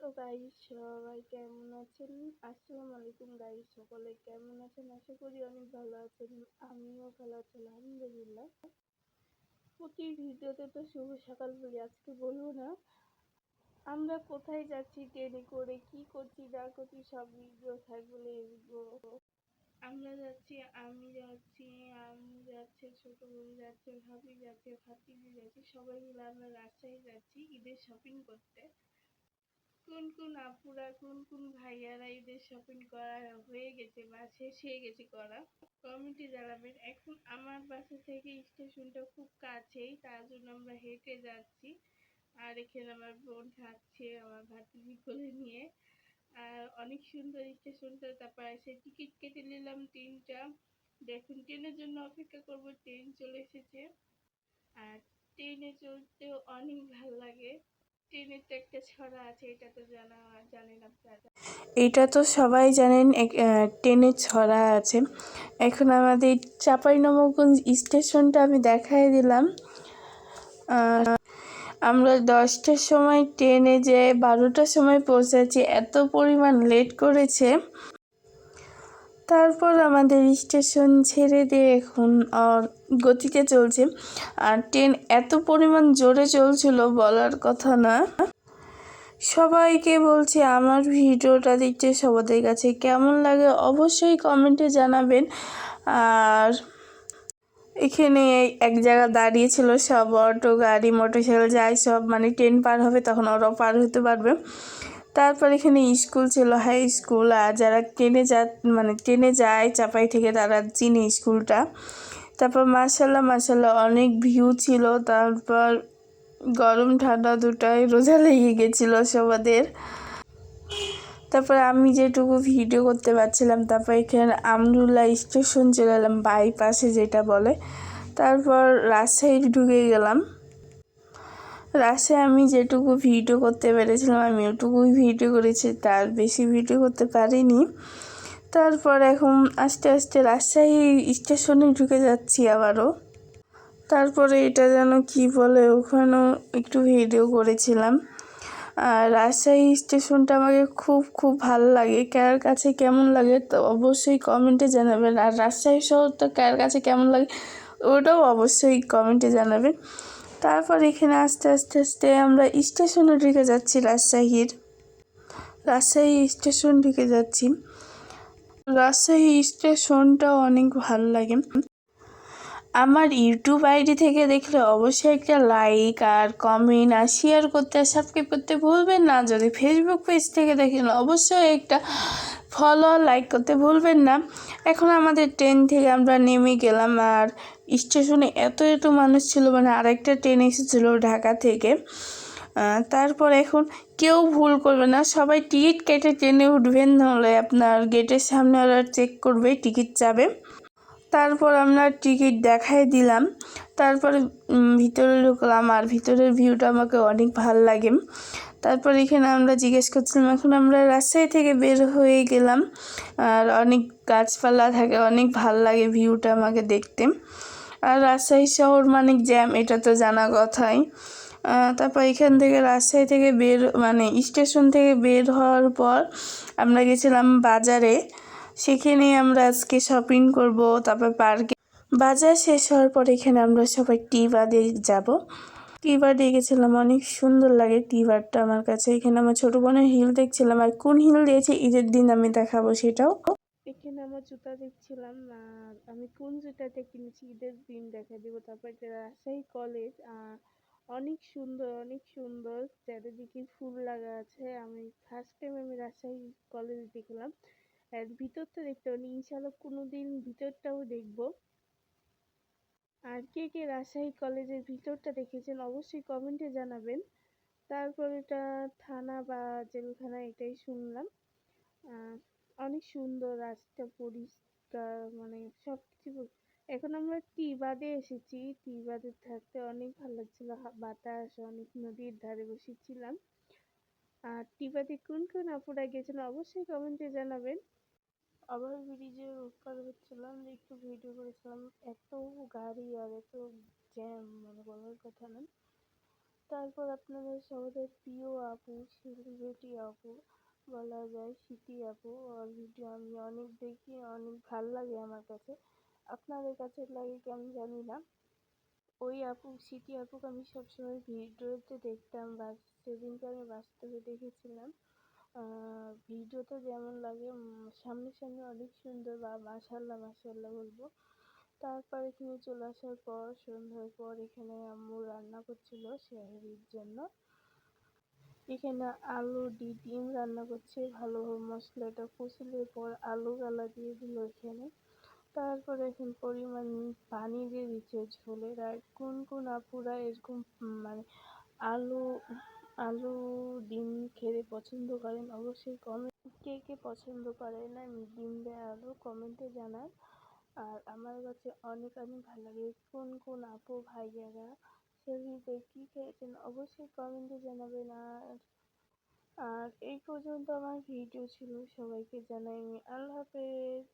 Hello guys, সবাই কেমন আছেন? আসসালামু আলাইকুম গাইস, সকলে কেমন আছেন? আশা করি অনেক ভালো আছেন। আমিও ভালো আছি আলহামদুলিল্লাহ। প্রতি ভিডিওতে তো শুভ সকাল বলি, আজকে বলবো না আমরা কোথায় যাচ্ছি, ট্রেনে করে কি করছি না করছি সব ভিডিও থাকবে। আমরা যাচ্ছি, আমি যাচ্ছি, আম্মু যাচ্ছে, ছোট বোন যাচ্ছে, ভাবি যাচ্ছে, ভাতিজি যাচ্ছে, সবাই মিলে আমরা রাজশাহী যাচ্ছি ঈদের শপিং করতে। কোন কোন আপুরা, কোন কোন ভাইয়ারা ঈদের শপিং করা হয়ে গেছে বা শেষ হয়ে গেছে করা, কমেন্টে জানাবেন। এখন আমার বাসা থেকে স্টেশনটা খুব কাছেই, তার জন্য আমরা হেঁটে যাচ্ছি। আর এখানে আমার বোন থাকছে আমার ভাতিজি কোলে নিয়ে। আর অনেক সুন্দর স্টেশনটা। তারপর এসে টিকিট কেটে নিলাম 3টা। দেখুন ট্রেনের জন্য অপেক্ষা করব, ট্রেন চলে এসেছে। আর ট্রেনে চলতেও অনেক ভালো লাগে। ট্রেনের তো একটা ছড়া আছে, এটা তো জানেন আপনারা। এটা তো সবাই জানেন, ট্রেনের ছড়া আছে। এখন আমাদের চাঁপাইনবাবগঞ্জ স্টেশনটা আমি দেখাই দিলাম। আমরা 10টার সময় ট্রেনে যে 12টার সময় পৌঁছেছি, এত পরিমাণ লেট করেছে। তারপর আমাদের স্টেশন ছেড়ে দিয়ে এখন গতিতে চলছে। আর ট্রেন এত পরিমাণ জোরে চলছিল বলার কথা না। সবাইকে বলছি আমার ভিডিওটা দেখতে সবাদের কাছে কেমন লাগে অবশ্যই কমেন্টে জানাবেন। আর এখানে এক জায়গা দাঁড়িয়েছিল সব অটো, গাড়ি, মোটরসাইকেল যাই সব, মানে ট্রেন পার হবে তখন ওরাও পার হতে পারবে। তারপর এখানে স্কুল ছিল, হাই স্কুল। আর যারা ট্রেনে যায় চাপাই থেকে, তারা চিনে স্কুলটা। তারপর মাশাল্লাহ অনেক ভিউ ছিল। তারপর গরম ঠান্ডা দুটাই রোজা লেগে গেছিলো সবাদের। তারপর আমি যেটুকু ভিডিও করতে পারছিলাম, তারপর এখানে আমরুল্লাহ স্টেশন চলে এলাম, বাইপাসে যেটা বলে। তারপর রাজশাহী ঢুকে গেলাম। রাজশাহী আমি যেটুকু ভিডিও করতে পেরেছিলাম আমি ওটুকুই ভিডিও করেছি, তার বেশি ভিডিও করতে পারিনি। তারপর এখন আস্তে আস্তে রাজশাহী স্টেশনে ঢুকে যাচ্ছি আবারও। তারপরে এটা যেন কি বলে, ওখানেও একটু ভিডিও করেছিলাম। আর রাজশাহী স্টেশনটা আমাকে খুব খুব ভালো লাগে। কার কাছে কেমন লাগে তো অবশ্যই কমেন্টে জানাবেন। আর রাজশাহী শহরটা কার কাছে কেমন লাগে ওটাও অবশ্যই কমেন্টে জানাবেন। তারপর এখানে আস্তে আস্তে আমরা স্টেশনে ঢুকে যাচ্ছি। রাজশাহী স্টেশন ঢুকে যাচ্ছি। রাজশাহী স্টেশনটা অনেক ভালো লাগে। আমার ইউটিউব আইডি থেকে দেখলে অবশ্যই একটা লাইক আর কমেন্ট আর শেয়ার করতে আর সাবস্ক্রাইব করতে ভুলবেন না। যদি ফেসবুক পেজ থেকে দেখেন অবশ্যই একটা ফলো লাইক করতে ভুলবেন না। এখন আমাদের ট্রেন থেকে আমরা নেমে গেলাম। আর স্টেশনে এত মানুষ ছিল, মানে আরেকটা ট্রেন এসেছিলো ঢাকা থেকে। তারপর এখন কেউ ভুল করবে না, সবাই টিকিট কেটে ট্রেনে উঠবেন, নাহলে আপনার গেটের সামনে ওরা চেক করবে, টিকিট যাবে। তারপর আমরা টিকিট দেখাই দিলাম। তারপরে ভিতরে ঢুকলাম। আর ভিতরের ভিউটা আমাকে অনেক ভাল লাগে। তারপর এখানে আমরা জিজ্ঞেস করছিলাম, এখন আমরা রাজশাহী থেকে বের হয়ে গেলাম। আর অনেক গাছপালা থাকে, অনেক ভাল লাগে ভিউটা আমাকে দেখতে। আর রাজশাহী শহর মানে জ্যাম, এটা তো জানা কথাই। তারপর এখান থেকে রাজশাহী থেকে স্টেশন থেকে বের হওয়ার পর আমরা গেছিলাম বাজারে। সেখানে আমরা আজকে শপিং করব। তারপর পার্কে বাজার শেষ হওয়ার পর এখানে আমরা সবাই টি বাদে যাব। টি বাদে গেছিলাম, অনেক সুন্দর লাগে টি বারটা আমার কাছে। এখানে আমার ছোটো বোনের হিল দেখছিলাম, আর কোন হিল দিয়েছে ঈদের দিন আমি দেখাবো সেটাও। এখানে আমার জুতা দেখছিলাম, আর আমি কোন জুতাটা কিনেছি ঈদের দিন দেখা দিব। তারপর এটা রাজশাহী কলেজ, অনেক সুন্দর অনেক সুন্দর, চারিদিকে ফুল লাগা আছে। আমি ফার্স্ট টাইম রাজশাহী কলেজ দেখলাম। আর ভিতরটা দেখতে পারি, ইনশাল্লাহ কোনোদিন ভিতরটাও দেখবো। আর কে কে রাজশাহী কলেজের ভিতরটা দেখেছেন অবশ্যই কমেন্টে জানাবেন। তারপর এটা থানা বা জেলখানা, এটাই শুনলাম। অনেক সুন্দর, রাস্তা পরিষ্কার, মানে সবকিছু। এখন আমরা টি বাদে এসেছি, টি বাদে থাকতে অনেক ভালো লাগছিল, বাতাস, অনেক নদীর ধারে বসেছিলাম। আর টি বাদে কোন কোন আপুরা গেছেন অবশ্যই কমেন্টে জানাবেন। আবার ব্রিজের ওপার হচ্ছিলাম, একটু ভিডিও করেছিলাম। এত গাড়ি আর এত জ্যাম, মানে বলার কথা না। তারপর আপনাদের সবাদের প্রিয় আপু, সেলিব্রিটি আপু বলা যায়, স্মৃতি আপু, ওর ভিডিও আমি অনেক দেখি, অনেক ভাল লাগে আমার কাছে। আপনাদের কাছে লাগে কেমন জানি না। ওই আপু, স্মৃতি আপুকে আমি সবসময় ভিডিওতে দেখতাম, বা সেদিনকে আমি বাস্তবে দেখেছিলাম। ভিডিওতে যেমন লাগে সামনাসামনি অনেক সুন্দর, বা মাশাআল্লাহ মাশাআল্লাহ বলবো। তারপর এখানে চলে আসার পর সন্ধ্যার পর এখানে আম্মু রান্না করছিল সেহরির জন্য। এখানে আলু ডিম রান্না করছে, ভালোভাবে মশলাটা কষিয়ে পর আলু গালা দিয়ে দিল এখানে। তারপরে এখন পরিমাণ পানি দিয়ে দিচ্ছে ঝোলের। আর কোন কোন আপুরা এরকম মানে আলু আলু ডিম খেতে পছন্দ করেন অবশ্যই কমেন্ট, কে কে পছন্দ করে না ডিম দেয়া আলু কমেন্টে জানান। আর আমার কাছে অনেক অনেক ভালো লাগে। কোন কোন আপু ভাইয়ারা সেহরিতে কী খেয়েছেন অবশ্যই কমেন্টে জানাবেন। আর এই পর্যন্ত আমার ভিডিও ছিল, সবাইকে জানাই আমি আল্লাহ হাফেজ।